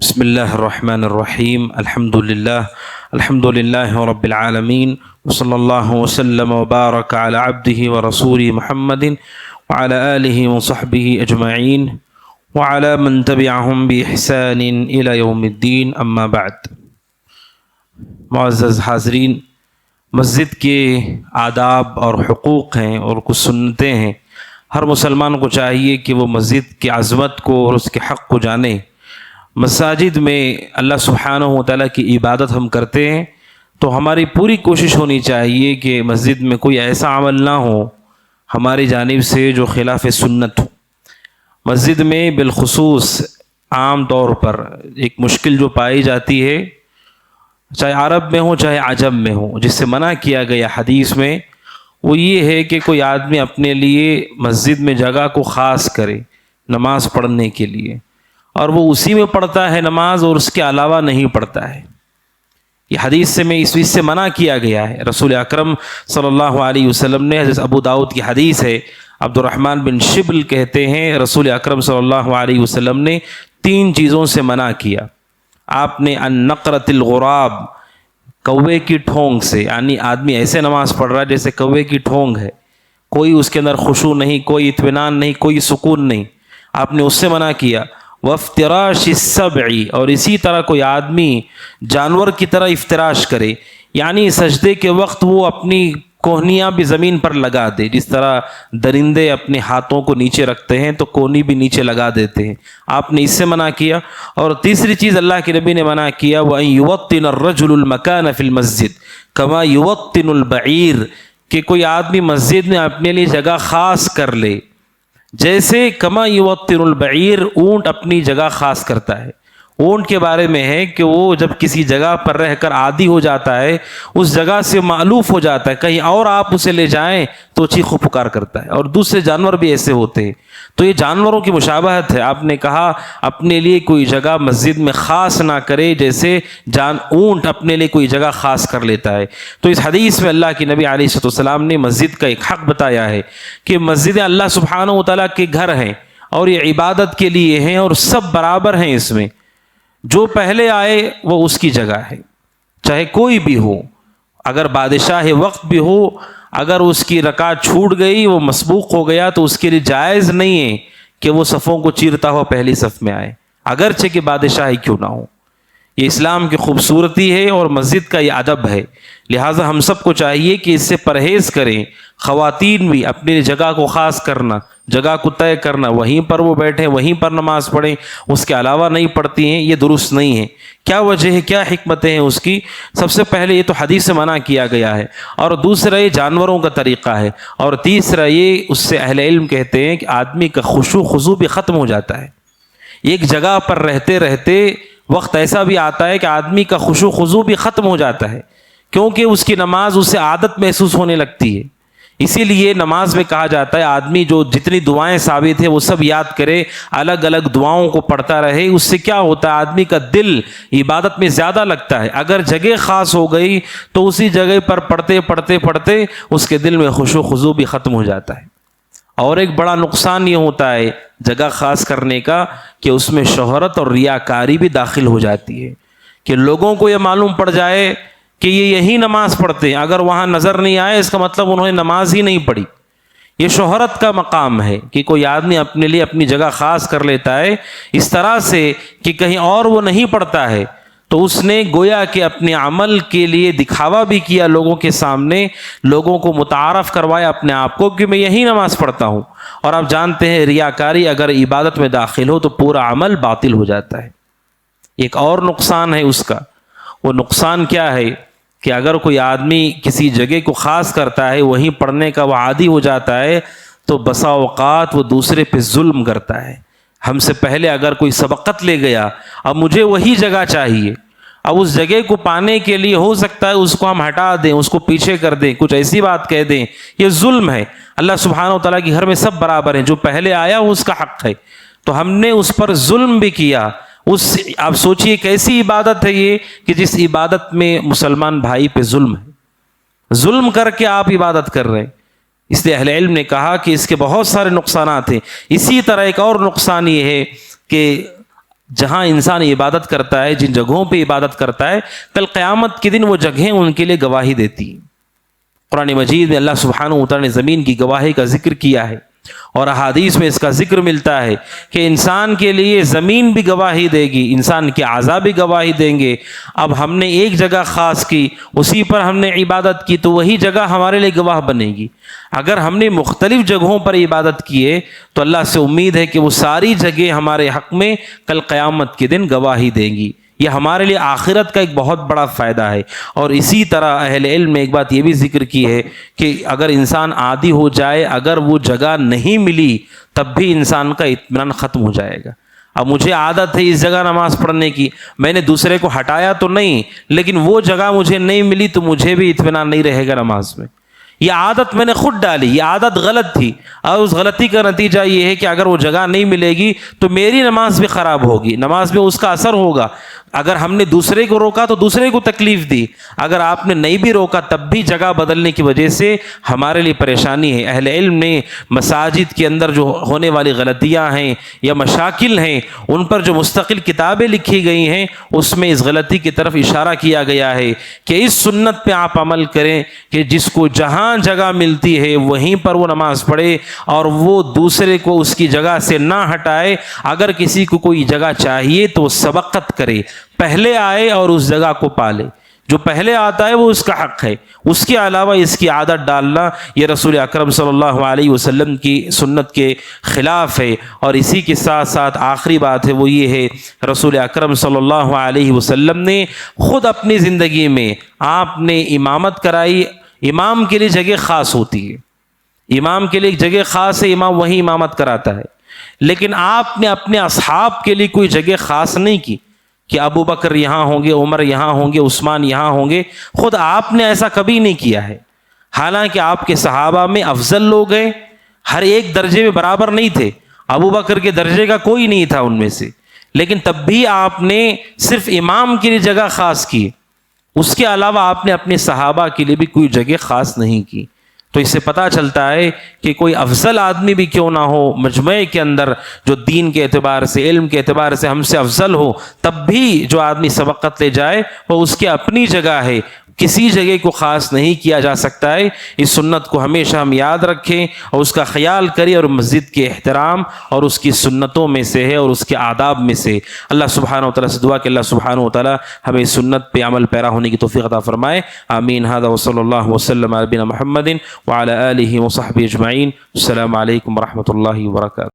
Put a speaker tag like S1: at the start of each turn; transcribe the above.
S1: بسم اللہ الرحمن الرحیم الحمد للہ رب العالمین وصلی اللہ وسلم وبارک علی عبدہ ورسولہ محمد وعلی آلہ وصحبہ اجمعین وعلی من تبعہم بإحسان الی یوم الدین اما بعد۔ معزز حاضرین، مسجد کے آداب اور حقوق ہیں اور کچھ سنتیں ہیں۔ ہر مسلمان کو چاہیے کہ وہ مسجد کی عظمت کو اور اس کے حق کو جانے۔ مساجد میں اللہ سبحانہ و تعالیٰ کی عبادت ہم کرتے ہیں تو ہماری پوری کوشش ہونی چاہیے کہ مسجد میں کوئی ایسا عمل نہ ہو ہماری جانب سے جو خلاف سنت ہو۔ مسجد میں بالخصوص عام طور پر ایک مشکل جو پائی جاتی ہے، چاہے عرب میں ہو چاہے عجم میں ہو، جس سے منع کیا گیا حدیث میں، وہ یہ ہے کہ کوئی آدمی اپنے لیے مسجد میں جگہ کو خاص کرے نماز پڑھنے کے لیے، اور وہ اسی میں پڑھتا ہے نماز اور اس کے علاوہ نہیں پڑھتا ہے۔ یہ حدیث سے اس سے منع کیا گیا ہے۔ رسول اکرم صلی اللہ علیہ وسلم نے، حضرت ابو داؤد کی حدیث ہے، عبد الرحمن بن شبل کہتے ہیں رسول اکرم صلی اللہ علیہ وسلم نے 3 چیزوں سے منع کیا۔ آپ نے النقرۃ الغراب، کوے کی ٹھونگ سے، یعنی آدمی ایسے نماز پڑھ رہا ہے جیسے کوے کی ٹھونگ ہے، کوئی اس کے اندر خشوع نہیں، کوئی اطمینان نہیں، کوئی سکون نہیں، آپ نے اس سے منع کیا۔ وافتراش السبع، اور اسی طرح کوئی آدمی جانور کی طرح افتراش کرے، یعنی سجدے کے وقت وہ اپنی کوہنیاں بھی زمین پر لگا دے، جس طرح درندے اپنے ہاتھوں کو نیچے رکھتے ہیں تو کونی بھی نیچے لگا دیتے ہیں، آپ نے اس سے منع کیا۔ اور تیسری چیز اللہ کے نبی نے منع کیا، وَأَن يُوَطِّنَ الرَّجُلُ الْمَكَانَ فِي الْمَسْجِدِ كَمَا يُوَطِّنُ الْبَعِيرَ، کہ کوئی آدمی مسجد میں اپنے لیے جگہ خاص کر لے، جیسے کما یوطن البعیر، اونٹ اپنی جگہ خاص کرتا ہے۔ اونٹ کے بارے میں ہے کہ وہ جب کسی جگہ پر رہ کر عادی ہو جاتا ہے، اس جگہ سے مألوف ہو جاتا ہے، کہیں اور آپ اسے لے جائیں تو چیخ و پکار کرتا ہے، اور دوسرے جانور بھی ایسے ہوتے ہیں۔ تو یہ جانوروں کی مشابہت ہے۔ آپ نے کہا اپنے لیے کوئی جگہ مسجد میں خاص نہ کرے، جیسے اونٹ اپنے لیے کوئی جگہ خاص کر لیتا ہے۔ تو اس حدیث میں اللہ کے نبی علیہ السلام نے مسجد کا ایک حق بتایا ہے کہ مسجدیں اللہ سبحانہ و تعالیٰ کے گھر ہیں اور یہ عبادت کے لیے ہیں، اور سب برابر ہیں اس میں۔ جو پہلے آئے وہ اس کی جگہ ہے، چاہے کوئی بھی ہو، اگر بادشاہ وقت بھی ہو، اگر اس کی رکعت چھوٹ گئی، وہ مسبوق ہو گیا، تو اس کے لیے جائز نہیں ہے کہ وہ صفوں کو چیرتا ہوا پہلی صف میں آئے، اگرچہ کہ بادشاہ ہی کیوں نہ ہو۔ یہ اسلام کی خوبصورتی ہے اور مسجد کا یہ ادب ہے، لہٰذا ہم سب کو چاہیے کہ اس سے پرہیز کریں۔ خواتین بھی اپنی جگہ کو خاص کرنا، جگہ کو طے کرنا، وہیں پر وہ بیٹھیں، وہیں پر نماز پڑھیں، اس کے علاوہ نہیں پڑھتی ہیں، یہ درست نہیں ہے۔ کیا وجہ ہے، کیا حکمتیں ہیں اس کی؟ سب سے پہلے یہ تو حدیث سے منع کیا گیا ہے، اور دوسرا یہ جانوروں کا طریقہ ہے، اور تیسرا یہ اس سے اہل علم کہتے ہیں کہ آدمی کا خشوع خضوع بھی ختم ہو جاتا ہے۔ ایک جگہ پر رہتے رہتے وقت ایسا بھی آتا ہے کہ آدمی کا خشوع خضوع بھی ختم ہو جاتا ہے، کیونکہ اس کی نماز اسے عادت محسوس ہونے لگتی ہے۔ اسی لیے نماز میں کہا جاتا ہے آدمی جو جتنی دعائیں ثابت ہیں وہ سب یاد کرے، الگ الگ دعاؤں کو پڑھتا رہے، اس سے کیا ہوتا ہے، آدمی کا دل عبادت میں زیادہ لگتا ہے۔ اگر جگہ خاص ہو گئی تو اسی جگہ پر پڑھتے پڑھتے پڑھتے اس کے دل میں خشوع خضوع بھی ختم ہو جاتا ہے۔ اور ایک بڑا نقصان یہ ہوتا ہے جگہ خاص کرنے کا کہ اس میں شہرت اور ریاکاری بھی داخل ہو جاتی ہے، کہ لوگوں کو یہ معلوم پڑ جائے کہ یہ یہی نماز پڑھتے ہیں، اگر وہاں نظر نہیں آئے اس کا مطلب انہوں نے نماز ہی نہیں پڑھی۔ یہ شہرت کا مقام ہے کہ کوئی آدمی اپنے لیے اپنی جگہ خاص کر لیتا ہے اس طرح سے کہ کہیں اور وہ نہیں پڑھتا ہے، تو اس نے گویا کہ اپنے عمل کے لیے دکھاوا بھی کیا، لوگوں کے سامنے لوگوں کو متعارف کروایا اپنے آپ کو کہ میں یہی نماز پڑھتا ہوں۔ اور آپ جانتے ہیں ریاکاری اگر عبادت میں داخل ہو تو پورا عمل باطل ہو جاتا ہے۔ ایک اور نقصان ہے اس کا، وہ نقصان کیا ہے کہ اگر کوئی آدمی کسی جگہ کو خاص کرتا ہے، وہیں پڑھنے کا وہ عادی ہو جاتا ہے، تو بسا اوقات وہ دوسرے پہ ظلم کرتا ہے۔ ہم سے پہلے اگر کوئی سبقت لے گیا، اب مجھے وہی جگہ چاہیے، اب اس جگہ کو پانے کے لیے ہو سکتا ہے اس کو ہم ہٹا دیں، اس کو پیچھے کر دیں، کچھ ایسی بات کہہ دیں، یہ ظلم ہے۔ اللہ سبحانہ و تعالیٰ کے گھر میں سب برابر ہیں، جو پہلے آیا وہ اس کا حق ہے، تو ہم نے اس پر ظلم بھی کیا۔ آپ سوچئے کیسی عبادت ہے یہ کہ جس عبادت میں مسلمان بھائی پہ ظلم ہے، ظلم کر کے آپ عبادت کر رہے ہیں۔ اس لیے اہل علم نے کہا کہ اس کے بہت سارے نقصانات ہیں۔ اسی طرح ایک اور نقصان یہ ہے کہ جہاں انسان عبادت کرتا ہے، جن جگہوں پہ عبادت کرتا ہے، کل قیامت کے دن وہ جگہیں ان کے لیے گواہی دیتی ہیں۔ قرآن مجید میں اللہ سبحانہ و تعالیٰ نے زمین کی گواہی کا ذکر کیا ہے، اور احادیث میں اس کا ذکر ملتا ہے کہ انسان کے لیے زمین بھی گواہی دے گی، انسان کے اعضاء بھی گواہی دیں گے۔ اب ہم نے ایک جگہ خاص کی، اسی پر ہم نے عبادت کی، تو وہی جگہ ہمارے لیے گواہ بنے گی۔ اگر ہم نے مختلف جگہوں پر عبادت کیے تو اللہ سے امید ہے کہ وہ ساری جگہیں ہمارے حق میں کل قیامت کے دن گواہی دیں گی۔ یہ ہمارے لیے آخرت کا ایک بہت بڑا فائدہ ہے۔ اور اسی طرح اہل علم نے ایک بات یہ بھی ذکر کی ہے کہ اگر انسان عادی ہو جائے، اگر وہ جگہ نہیں ملی، تب بھی انسان کا اطمینان ختم ہو جائے گا۔ اب مجھے عادت ہے اس جگہ نماز پڑھنے کی، میں نے دوسرے کو ہٹایا تو نہیں، لیکن وہ جگہ مجھے نہیں ملی تو مجھے بھی اطمینان نہیں رہے گا نماز میں۔ یہ عادت میں نے خود ڈالی، یہ عادت غلط تھی، اور اس غلطی کا نتیجہ یہ ہے کہ اگر وہ جگہ نہیں ملے گی تو میری نماز بھی خراب ہوگی، نماز میں اس کا اثر ہوگا۔ اگر ہم نے دوسرے کو روکا تو دوسرے کو تکلیف دی، اگر آپ نے نہیں بھی روکا تب بھی جگہ بدلنے کی وجہ سے ہمارے لیے پریشانی ہے۔ اہل علم نے مساجد کے اندر جو ہونے والی غلطیاں ہیں یا مشاکل ہیں، ان پر جو مستقل کتابیں لکھی گئی ہیں، اس میں اس غلطی کی طرف اشارہ کیا گیا ہے کہ اس سنت پہ آپ عمل کریں کہ جس کو جہاں جگہ ملتی ہے وہیں پر وہ نماز پڑھے، اور وہ دوسرے کو اس کی جگہ سے نہ ہٹائے۔ اگر کسی کو کوئی جگہ چاہیے تو سبقت کرے، پہلے آئے اور اس جگہ کو پالے۔ جو پہلے آتا ہے وہ اس کا حق ہے، اس کے علاوہ اس کی عادت ڈالنا یہ رسول اکرم صلی اللہ علیہ وسلم کی سنت کے خلاف ہے۔ اور اسی کے ساتھ ساتھ آخری بات ہے وہ یہ ہے، رسول اکرم صلی اللہ علیہ وسلم نے خود اپنی زندگی میں آپ نے امامت کرائی۔ امام کے لیے جگہ خاص ہوتی ہے، امام کے لیے ایک جگہ خاص ہے، امام وہیں امامت کراتا ہے، لیکن آپ نے اپنے اصحاب کے لیے کوئی جگہ خاص نہیں کی کہ ابو بکر یہاں ہوں گے، عمر یہاں ہوں گے، عثمان یہاں ہوں گے۔ خود آپ نے ایسا کبھی نہیں کیا ہے، حالانکہ آپ کے صحابہ میں افضل لوگ ہیں، ہر ایک درجے میں برابر نہیں تھے، ابو بکر کے درجے کا کوئی نہیں تھا ان میں سے، لیکن تب بھی آپ نے صرف امام کے لیے جگہ خاص کی، اس کے علاوہ آپ نے اپنے صحابہ کے لیے بھی کوئی جگہ خاص نہیں کی۔ تو اس سے پتہ چلتا ہے کہ کوئی افضل آدمی بھی کیوں نہ ہو مجمع کے اندر، جو دین کے اعتبار سے، علم کے اعتبار سے ہم سے افضل ہو، تب بھی جو آدمی سبقت لے جائے وہ اس کی اپنی جگہ ہے، کسی جگہ کو خاص نہیں کیا جا سکتا ہے۔ اس سنت کو ہمیشہ ہم یاد رکھیں اور اس کا خیال کریں، اور مسجد کے احترام اور اس کی سنتوں میں سے ہے اور اس کے آداب میں سے۔ اللہ سبحانہ و تعالیٰ سے دعا کہ اللہ سبحانہ و تعالیٰ ہمیں سنت پہ عمل پیرا ہونے کی توفیق عطا فرمائے۔ آمین۔ ھذا وصلی اللہ وسلم علی نبینا محمد وعلی آلہ وصحبہ اجمعین۔ السلام علیکم ورحمۃ اللہ وبرکاتہ۔